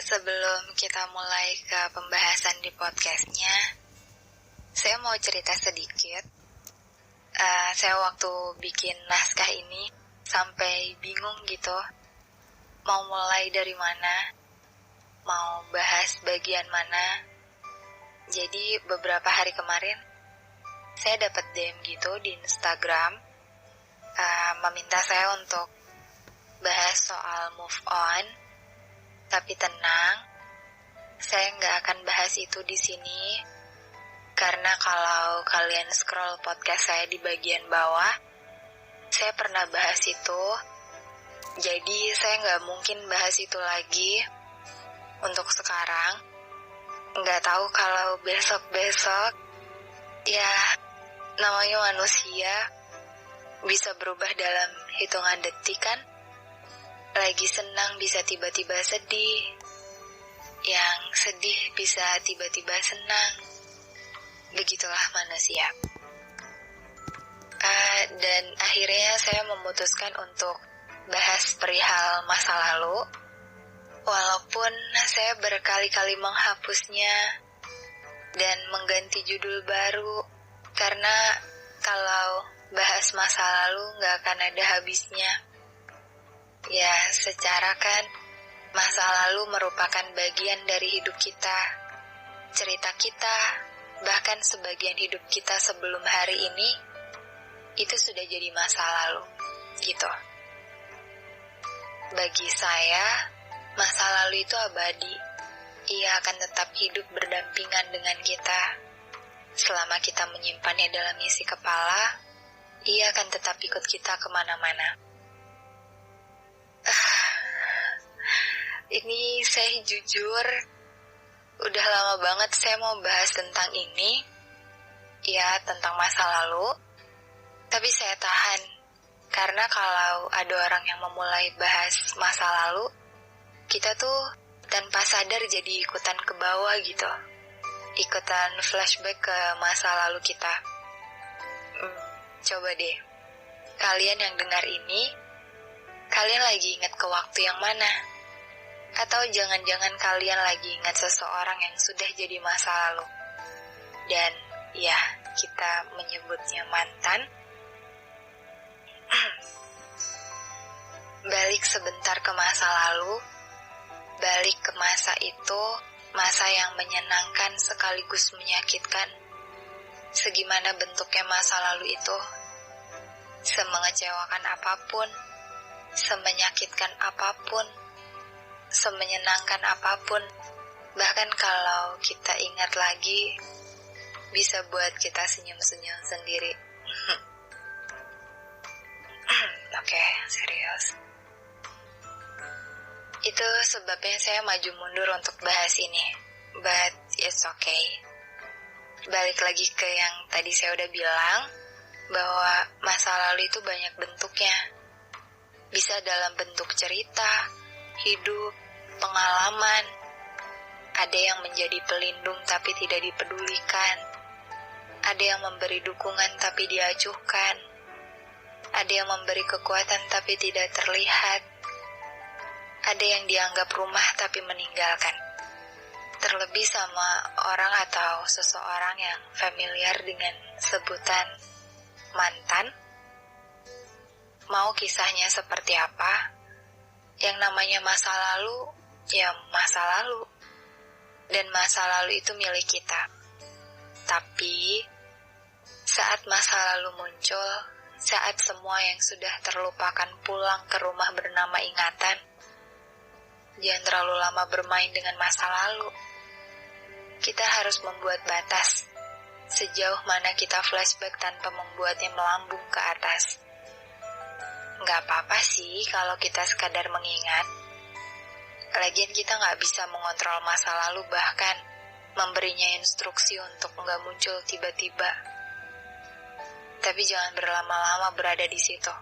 Sebelum kita mulai ke pembahasan di podcastnya, saya mau cerita sedikit. Saya waktu bikin naskah ini sampai bingung gitu, mau mulai dari mana, mau bahas bagian mana. Jadi beberapa hari kemarin, saya dapat DM gitu di Instagram, meminta saya untuk bahas soal move on. Tapi tenang, saya nggak akan bahas itu di sini, karena kalau kalian scroll podcast saya di bagian bawah, saya pernah bahas itu. Jadi saya nggak mungkin bahas itu lagi untuk sekarang. Nggak tahu kalau besok-besok, ya namanya manusia bisa berubah dalam hitungan detik kan. Lagi senang bisa tiba-tiba sedih, yang sedih bisa tiba-tiba senang. Begitulah manusia. Dan akhirnya saya memutuskan untuk bahas perihal masa lalu, walaupun saya berkali-kali menghapusnya dan mengganti judul baru, karena kalau bahas masa lalu gak akan ada habisnya. Ya, secara kan masa lalu merupakan bagian dari hidup kita, cerita kita, bahkan sebagian hidup kita sebelum hari ini, itu sudah jadi masa lalu, gitu. Bagi saya, masa lalu itu abadi. Ia akan tetap hidup berdampingan dengan kita. Selama kita menyimpannya dalam isi kepala, ia akan tetap ikut kita kemana-mana. Ini saya jujur, udah lama banget saya mau bahas tentang ini, ya tentang masa lalu, tapi saya tahan, karena kalau ada orang yang memulai bahas masa lalu, kita tuh tanpa sadar jadi ikutan ke bawah gitu, ikutan flashback ke masa lalu kita. Coba deh, kalian yang dengar ini, kalian lagi ingat ke waktu yang mana? Atau jangan-jangan kalian lagi ingat seseorang yang sudah jadi masa lalu. Dan ya, kita menyebutnya mantan. Balik sebentar ke masa lalu. Balik ke masa itu, masa yang menyenangkan sekaligus menyakitkan. Segimana bentuknya masa lalu itu, semengecewakan apapun, semenyakitkan apapun, semenyenangkan apapun, bahkan kalau kita ingat lagi, bisa buat kita senyum-senyum sendiri. Oke, serius. Itu sebabnya saya maju mundur untuk bahas ini. But it's okay. Balik lagi ke yang tadi saya udah bilang, bahwa masa lalu itu banyak bentuknya. Bisa dalam bentuk cerita, hidup, pengalaman. Ada yang menjadi pelindung tapi tidak dipedulikan. Ada yang memberi dukungan tapi diacuhkan. Ada yang memberi kekuatan tapi tidak terlihat. Ada yang dianggap rumah tapi meninggalkan. Terlebih sama orang atau seseorang yang familiar dengan sebutan mantan. Mau kisahnya seperti apa? Yang namanya masa lalu, ya masa lalu. Dan masa lalu itu milik kita. Tapi, saat masa lalu muncul, saat semua yang sudah terlupakan pulang ke rumah bernama ingatan, jangan terlalu lama bermain dengan masa lalu. Kita harus membuat batas, sejauh mana kita flashback tanpa membuatnya melambung ke atas. Nggak apa-apa sih kalau kita sekadar mengingat. Lagian kita nggak bisa mengontrol masa lalu, bahkan memberinya instruksi untuk nggak muncul tiba-tiba. Tapi jangan berlama-lama berada di situ.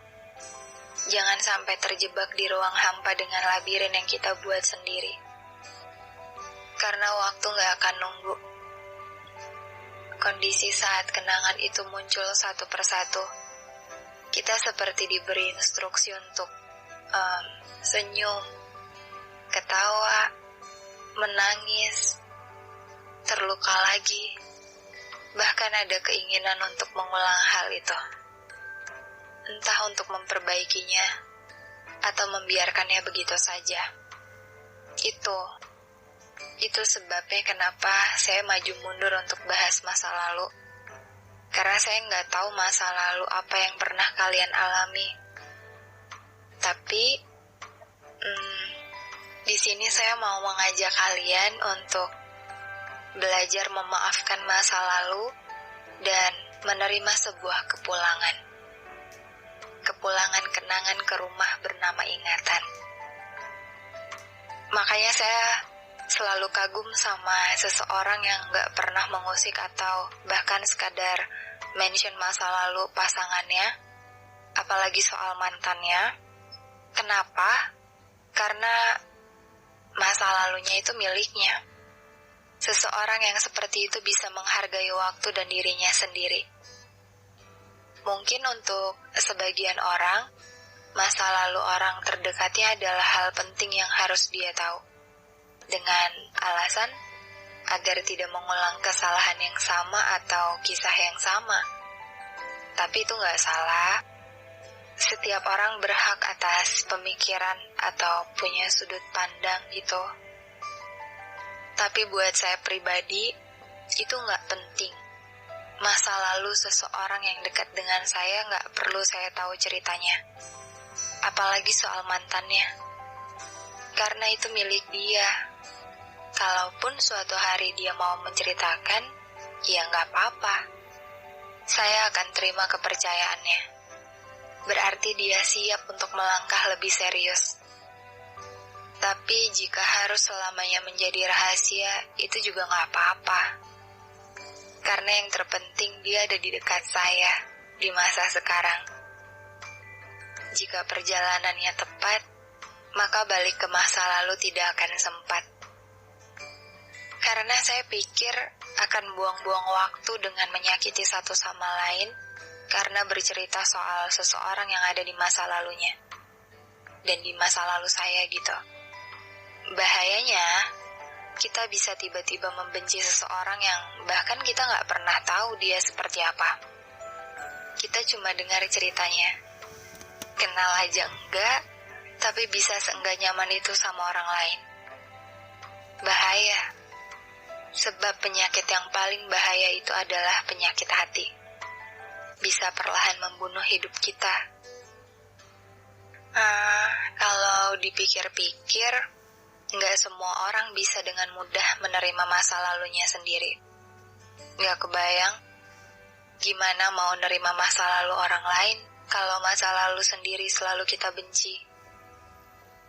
Jangan sampai terjebak di ruang hampa dengan labirin yang kita buat sendiri. Karena waktu nggak akan nunggu. Kondisi saat kenangan itu muncul satu persatu. Kita seperti diberi instruksi untuk senyum, ketawa, menangis, terluka lagi, bahkan ada keinginan untuk mengulang hal itu. Entah untuk memperbaikinya atau membiarkannya begitu saja. Itu sebabnya kenapa saya maju mundur untuk bahas masa lalu. Karena saya nggak tahu masa lalu apa yang pernah kalian alami. Tapi di sini saya mau mengajak kalian untuk belajar memaafkan masa lalu dan menerima sebuah kepulangan. Kepulangan kenangan ke rumah bernama ingatan. Makanya saya selalu kagum sama seseorang yang gak pernah mengusik atau bahkan sekadar mention masa lalu pasangannya, apalagi soal mantannya. Kenapa? Karena masa lalunya itu miliknya. Seseorang yang seperti itu bisa menghargai waktu dan dirinya sendiri. Mungkin untuk sebagian orang, masa lalu orang terdekatnya adalah hal penting yang harus dia tahu. Dengan alasan agar tidak mengulang kesalahan yang sama atau kisah yang sama. Tapi itu gak salah. Setiap orang berhak atas pemikiran atau punya sudut pandang gitu. Tapi buat saya pribadi, itu gak penting. Masa lalu seseorang yang dekat dengan saya gak perlu saya tahu ceritanya. Apalagi soal mantannya. Karena itu milik dia. Kalaupun suatu hari dia mau menceritakan, ya gak apa-apa. Saya akan terima kepercayaannya. Berarti dia siap untuk melangkah lebih serius. Tapi jika harus selamanya menjadi rahasia, itu juga gak apa-apa. Karena yang terpenting dia ada di dekat saya, di masa sekarang. Jika perjalanannya tepat, maka balik ke masa lalu tidak akan sempat. Karena saya pikir akan buang-buang waktu dengan menyakiti satu sama lain, karena bercerita soal seseorang yang ada di masa lalunya. Dan di masa lalu saya gitu. Bahayanya, kita bisa tiba-tiba membenci seseorang yang bahkan kita gak pernah tahu dia seperti apa. Kita cuma dengar ceritanya. Kenal aja enggak, tapi bisa seenggak nyaman itu sama orang lain. Bahaya. Sebab penyakit yang paling bahaya itu adalah penyakit hati. Bisa perlahan membunuh hidup kita. Kalau dipikir-pikir, nggak semua orang bisa dengan mudah menerima masa lalunya sendiri. Nggak kebayang gimana mau nerima masa lalu orang lain kalau masa lalu sendiri selalu kita benci.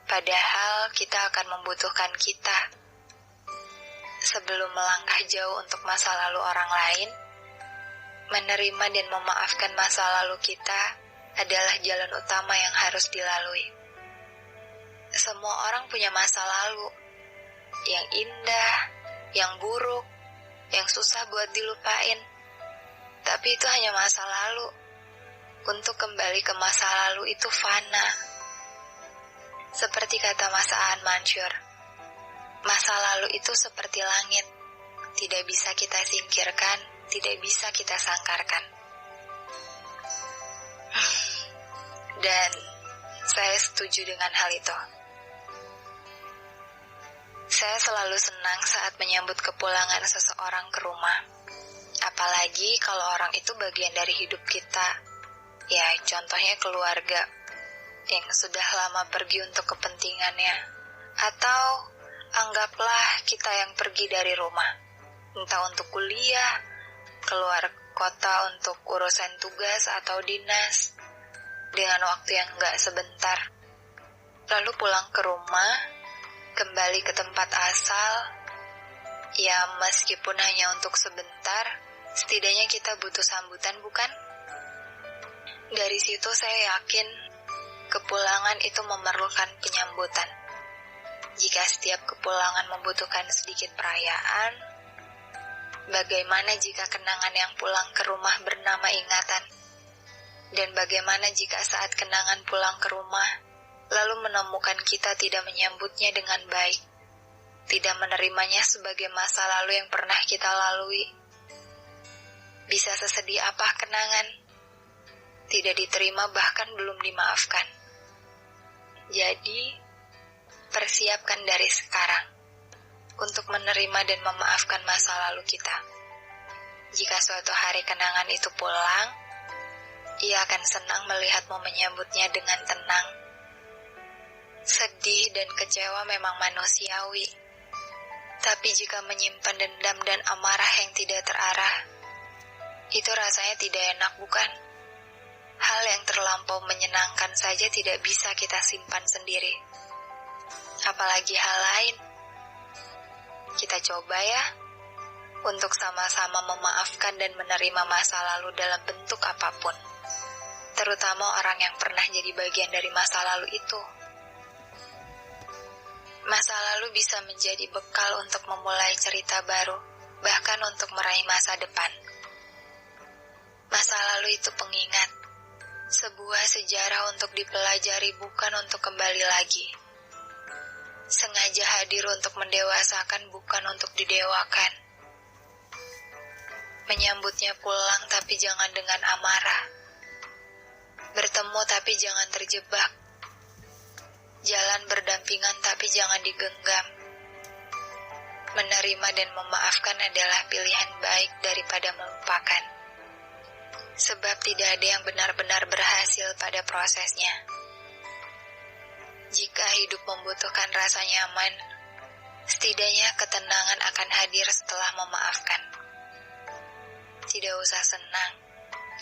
Padahal kita akan membutuhkan kita. Sebelum melangkah jauh untuk masa lalu orang lain, menerima dan memaafkan masa lalu kita adalah jalan utama yang harus dilalui. Semua orang punya masa lalu, yang indah, yang buruk, yang susah buat dilupain. Tapi itu hanya masa lalu. Untuk kembali ke masa lalu itu fana. Seperti kata Mas Aan Mansur, masa lalu itu seperti langit, tidak bisa kita singkirkan, tidak bisa kita sangkarkan. Dan saya setuju dengan hal itu. Saya selalu senang saat menyambut kepulangan seseorang ke rumah. Apalagi kalau orang itu bagian dari hidup kita. Ya, contohnya keluarga yang sudah lama pergi untuk kepentingannya. Atau anggaplah kita yang pergi dari rumah. Entah untuk kuliah, keluar kota untuk urusan tugas atau dinas. Dengan waktu yang gak sebentar. Lalu pulang ke rumah, kembali ke tempat asal, ya meskipun hanya untuk sebentar, setidaknya kita butuh sambutan, bukan? Dari situ saya yakin kepulangan itu memerlukan penyambutan. Jika setiap kepulangan membutuhkan sedikit perayaan, bagaimana jika kenangan yang pulang ke rumah bernama ingatan? Dan bagaimana jika saat kenangan pulang ke rumah, lalu menemukan kita tidak menyambutnya dengan baik? tidak menerimanya sebagai masa lalu yang pernah kita lalui. Bisa sesedih apa kenangan, tidak diterima bahkan belum dimaafkan. Jadi, persiapkan dari sekarang untuk menerima dan memaafkan masa lalu kita. Jika suatu hari kenangan itu pulang, ia akan senang melihatmu menyambutnya dengan tenang. Sedih dan kecewa memang manusiawi, tapi jika menyimpan dendam dan amarah yang tidak terarah, itu rasanya tidak enak, bukan? Hal yang terlampau menyenangkan saja tidak bisa kita simpan sendiri, apalagi hal lain. Kita coba ya untuk sama-sama memaafkan dan menerima masa lalu dalam bentuk apapun, terutama orang yang pernah jadi bagian dari masa lalu itu. Masa lalu bisa menjadi bekal untuk memulai cerita baru, bahkan untuk meraih masa depan. Masa lalu itu pengingat, sebuah sejarah untuk dipelajari bukan untuk kembali lagi. Sengaja hadir untuk mendewasakan bukan untuk didewakan. Menyambutnya pulang tapi jangan dengan amarah. Bertemu tapi jangan terjebak. Jalan berdampingan tapi jangan digenggam. Menerima dan memaafkan adalah pilihan baik daripada melupakan. Sebab tidak ada yang benar-benar berhasil pada prosesnya. Jika hidup membutuhkan rasa nyaman, setidaknya ketenangan akan hadir setelah memaafkan. Tidak usah senang,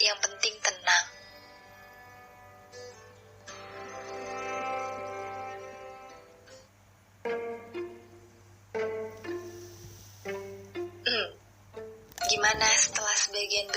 yang penting tenang. Gimana setelah sebagian besar